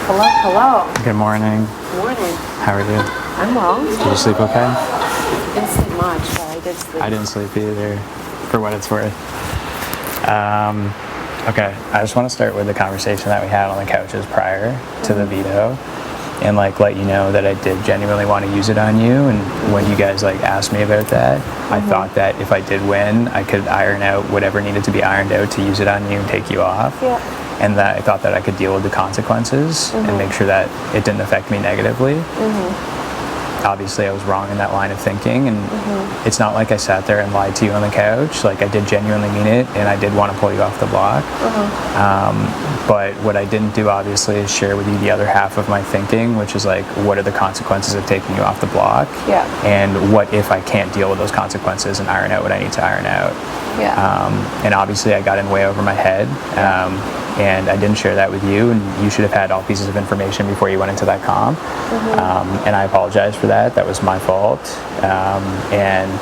Hello, hello. Good morning. Morning. How are you? I'm well. Did you sleep okay? Didn't sleep much, but I did sleep. I didn't sleep either, for what it's worth. Okay, I just want to start with the conversation that we had on the couches prior to the veto, and like let you know that I did genuinely want to use it on you. And when you guys like asked me about that, I thought that if I did win, I could iron out whatever needed to be ironed out to use it on you and take you off. Yeah. And that I thought that I could deal with the consequences and make sure that it didn't affect me negatively. Obviously, I was wrong in that line of thinking, and it's not like I sat there and lied to you on the couch. Like, I did genuinely mean it, and I did want to pull you off the block. But what I didn't do, obviously, is share with you the other half of my thinking, which is like, what are the consequences of taking you off the block? Yeah. And what if I can't deal with those consequences and iron out what I need to iron out? Yeah. And obviously, I got in way over my head. And I didn't share that with you, and you should have had all pieces of information before you went into that comp. And I apologize for that. That was my fault. And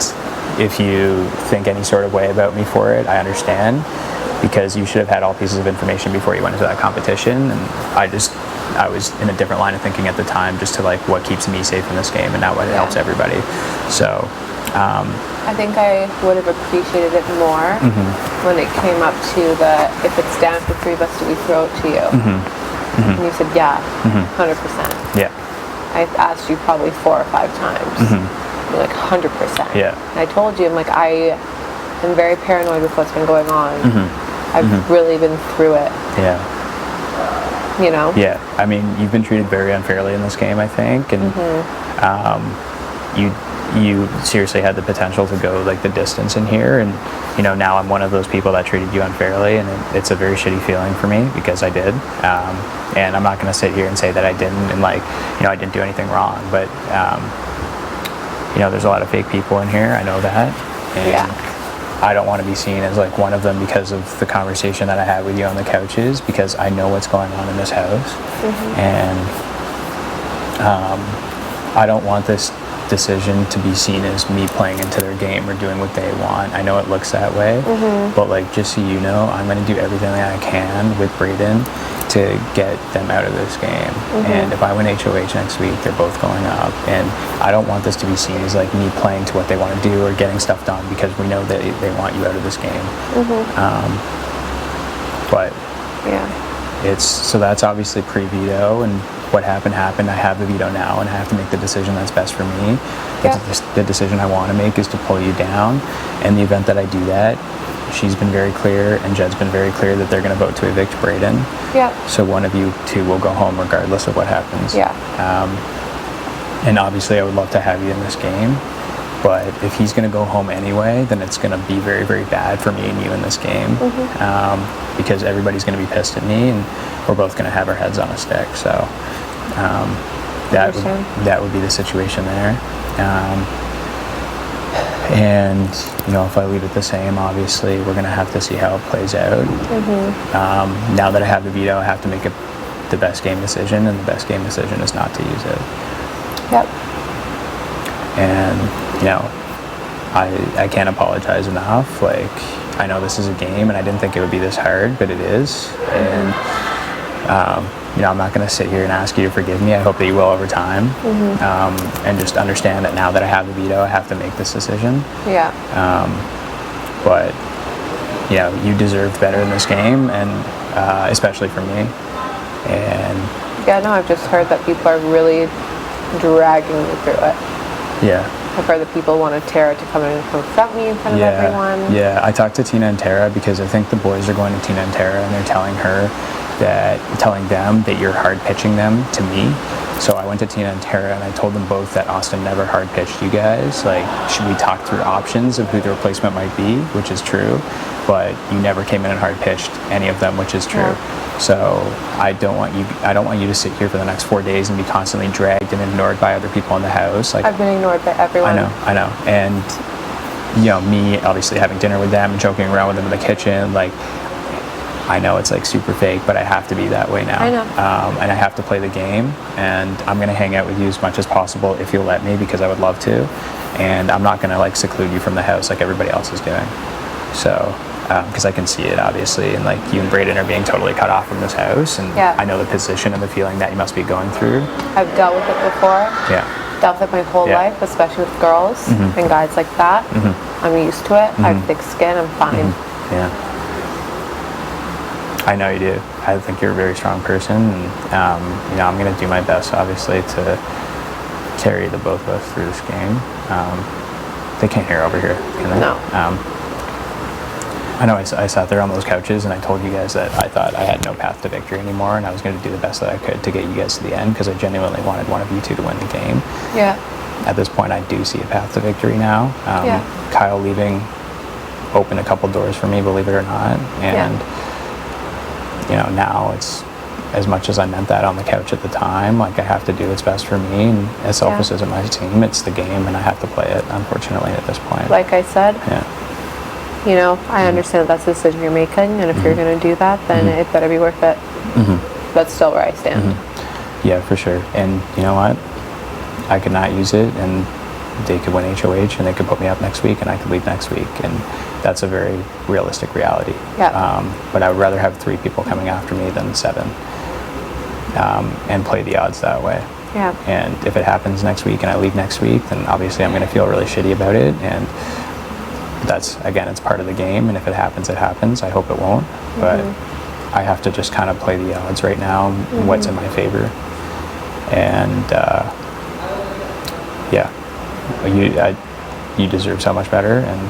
if you think any sort of way about me for it, I understand, because you should have had all pieces of information before you went into that competition. And I was in a different line of thinking at the time, just to like what keeps me safe in this game and not what helps everybody. So I think I would have appreciated it more when it came up to the, if it's down for three of us, do we throw it to you? And you said, yeah, 100%. yeah. I asked you probably 4 or 5 times. You're like, 100%. Yeah. And I told you, I'm like, I am very paranoid with what's been going on. I've really been through it. Yeah. You know? Yeah. I mean, you've been treated very unfairly in this game, I think, and you seriously had the potential to go like the distance in here, and you know, now I'm one of those people that treated you unfairly, and it's a very shitty feeling for me, because I did. And I'm not going to sit here and say that I didn't, and like, you know, I didn't do anything wrong, but you know, there's a lot of fake people in here, I know that, and I don't want to be seen as like one of them because of the conversation that I had with you on the couches, because I know what's going on in this house. And I don't want this decision to be seen as me playing into their game or doing what they want. I know it looks that way, but like, just so you know, I'm going to do everything that I can with Braden to get them out of this game. And if I win HOH next week, they're both going up, and I don't want this to be seen as like me playing to what they want to do or getting stuff done, because we know that they want you out of this game. But it's, so that's obviously pre-veto, and what happened. I have the veto now, and I have to make the decision that's best for me. The decision I want to make is to pull you down. In the event that I do that, she's been very clear, and Jed's been very clear, that they're going to vote to evict Braden. So one of you two will go home regardless of what happens. And obviously I would love to have you in this game, but if he's going to go home anyway, then it's going to be very, very bad for me and you in this game, because everybody's going to be pissed at me, and we're both going to have our heads on a stick. So that would be the situation there. And you know, if I leave it the same, obviously we're going to have to see how it plays out. Now that I have the veto, I have to make the best game decision, and the best game decision is not to use it. And you know, I can't apologize enough. Like, I know this is a game, and I didn't think it would be this hard, but it is. And you know, I'm not going to sit here and ask you to forgive me. I hope that you will over time. And just understand that now that I have the veto, I have to make this decision. But you know, you deserved better in this game, and especially from me. And no, I've just heard that people are really dragging me through it. I've heard that people wanted Tara to come in and confront me in front of everyone. I talked to Tina and Tara, because I think the boys are going to Tina and Tara, and they're telling them that you're hard pitching them to me. So I went to Tina and Tara, and I told them both that Austin never hard pitched you guys. Like, should we talk through options of who the replacement might be, which is true, but you never came in and hard pitched any of them, which is true. So I don't want you to sit here for the next 4 days and be constantly dragged and ignored by other people in the house. Like, I've been ignored by everyone. I know. And you know, me obviously having dinner with them and joking around with them in the kitchen, like, I know it's like super fake, but I have to be that way now. I know. And I have to play the game, and I'm going to hang out with you as much as possible if you'll let me, because I would love to. And I'm not going to like seclude you from the house like everybody else is doing. So because I can see it obviously, and like you and Braden are being totally cut off from this house, and Yeah. I know the position and the feeling that you must be going through. I've dealt with it before. Yeah. Dealt with it my whole Yeah. life, especially with girls and guys like that. I'm used to it. I have thick skin. I'm fine. Yeah. I know you do. I think you're a very strong person, and you know, I'm going to do my best, obviously, to carry the both of us through this game. They can't hear over here, can they? No. I know I sat there on those couches and I told you guys that I thought I had no path to victory anymore, and I was going to do the best that I could to get you guys to the end because I genuinely wanted one of you two to win the game. Yeah. At this point, I do see a path to victory now. Yeah. Kyle leaving opened a couple doors for me, believe it or not, and you know, now it's, as much as I meant that on the couch at the time, like I have to do what's best for me, and as selfish as it might seem, it's the game and I have to play it, unfortunately, at this point. Like I said, Yeah. you know, I understand that's the decision you're making, and if you're going to do that, then it better be worth it. That's still where I stand. Yeah, for sure. And you know what? I could not use it, and they could win HOH, and they could put me up next week, and I could leave next week, and that's a very realistic reality. Yeah. But I would rather have 3 people coming after me than 7, and play the odds that way. Yeah. And if it happens next week and I leave next week, then obviously I'm going to feel really shitty about it, and that's, again, it's part of the game, and if it happens, it happens. I hope it won't, but I have to just kind of play the odds right now, what's in my favor. And yeah, you deserve so much better, and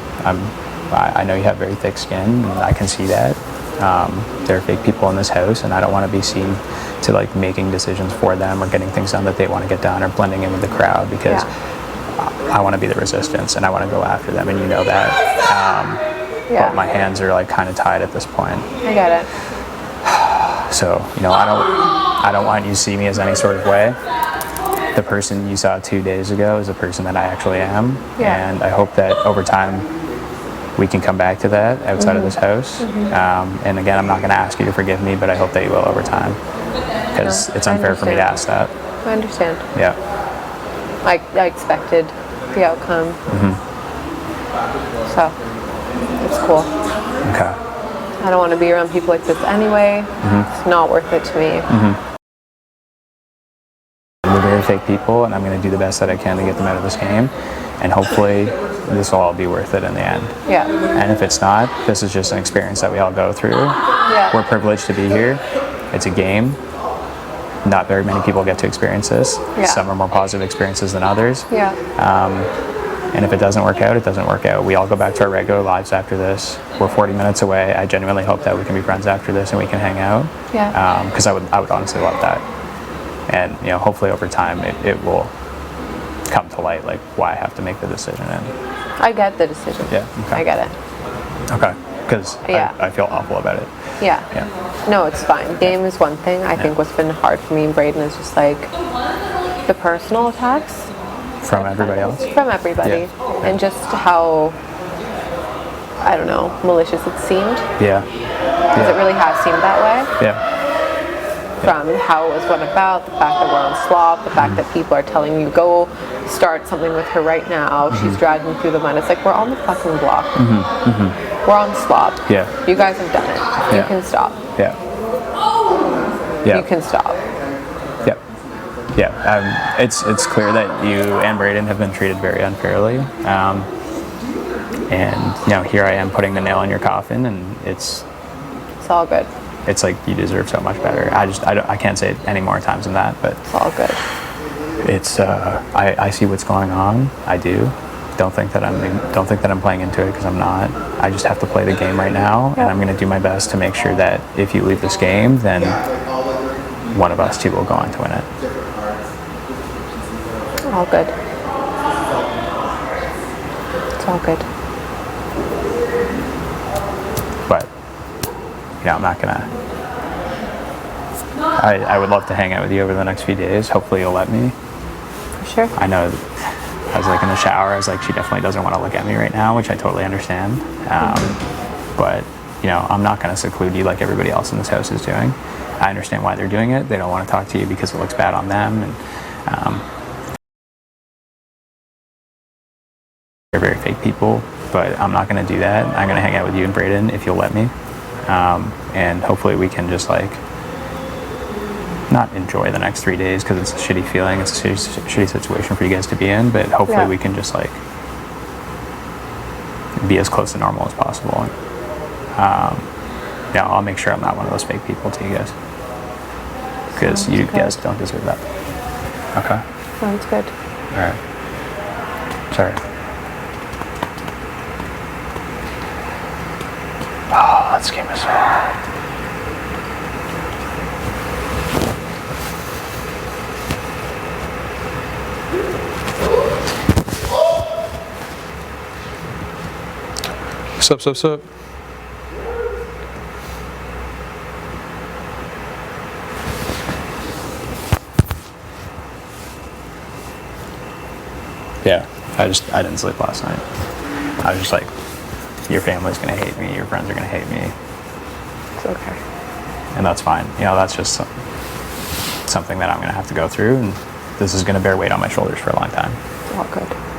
I know you have very thick skin, and I can see that. There are fake people in this house, and I don't want to be seen to like making decisions for them or getting things done that they want to get done or blending in with the crowd, because I want to be the resistance and I want to go after them, and you know that. But my hands are like kind of tied at this point. I get it. So, you know, I don't want you to see me as any sort of way. The person you saw 2 days ago is the person that I actually am. Yeah. And I hope that over time we can come back to that outside of this house. And again, I'm not going to ask you to forgive me, but I hope that you will over time, because it's unfair for me to ask that. I understand. Yeah. I expected the outcome. So, it's cool. Okay. I don't want to be around people like this anyway. It's not worth it to me. They're very fake people, and I'm going to do the best that I can to get them out of this game, and hopefully this will all be worth it in the end. Yeah. And if it's not, this is just an experience that we all go through. Yeah. We're privileged to be here. It's a game. Not very many people get to experience this. Yeah. Some are more positive experiences than others. Yeah. And if it doesn't work out, it doesn't work out. We all go back to our regular lives after this. We're 40 minutes away. I genuinely hope that we can be friends after this and we can hang out. Yeah. Because I would honestly love that. And you know, hopefully over time it will come to light, like why I have to make the decision. And I get the decision. Yeah, okay. I get it. okay, because Yeah. I feel awful about it. Yeah. Yeah. No, it's fine. Game is one thing. I think what's been hard for me and Braden is just like the personal attacks From everybody else. from everybody, Yeah. and just how, I don't know, malicious it seemed. Yeah. Because it really has seemed that way. Yeah. From how it was went about, the fact that we're on slop, the fact that people are telling you go start something with her right now. She's dragging through the mud. It's like we're on the fucking block. We're on slop. Yeah. You guys have done it. You Yeah. can stop. Yeah. Yeah. You can stop. Yep. Yeah. It's clear that you and Braden have been treated very unfairly. And you know, here I am putting the nail in your coffin, and it's all good. It's like you deserve so much better. I can't say it any more times than that, but It's all good. it's I see what's going on. I do. Don't think that I'm playing into it, because I'm not. I just have to play the game right now, and I'm going to do my best to make sure that if you leave this game, then one of us two will go on to win it. All good. It's all good. But you know, I'm not gonna. I would love to hang out with you over the next few days. Hopefully you'll let me. For sure. I know I was like in the shower, I was like, she definitely doesn't want to look at me right now, which I totally understand. But you know, I'm not going to seclude you like everybody else in this house is doing. I understand why they're doing it. They don't want to talk to you because it looks bad on them, and they're very fake people. but I'm not going to do that. I'm going to hang out with you and Braden if you'll let me. And hopefully we can just like not enjoy the next 3 days because it's a shitty feeling. It's a shitty situation for you guys to be in, but hopefully we can just like be as close to normal as possible. And, yeah, I'll make sure I'm not one of those fake people to you guys because you guys don't deserve that. Okay. Sounds good. All right. Sorry. Oh, this game is so hard. Sup. Yeah, I didn't sleep last night. I was just like, your family's gonna hate me, your friends are gonna hate me. It's okay. And that's fine. You know, that's just something that I'm gonna have to go through, and this is gonna bear weight on my shoulders for a long time. It's all good.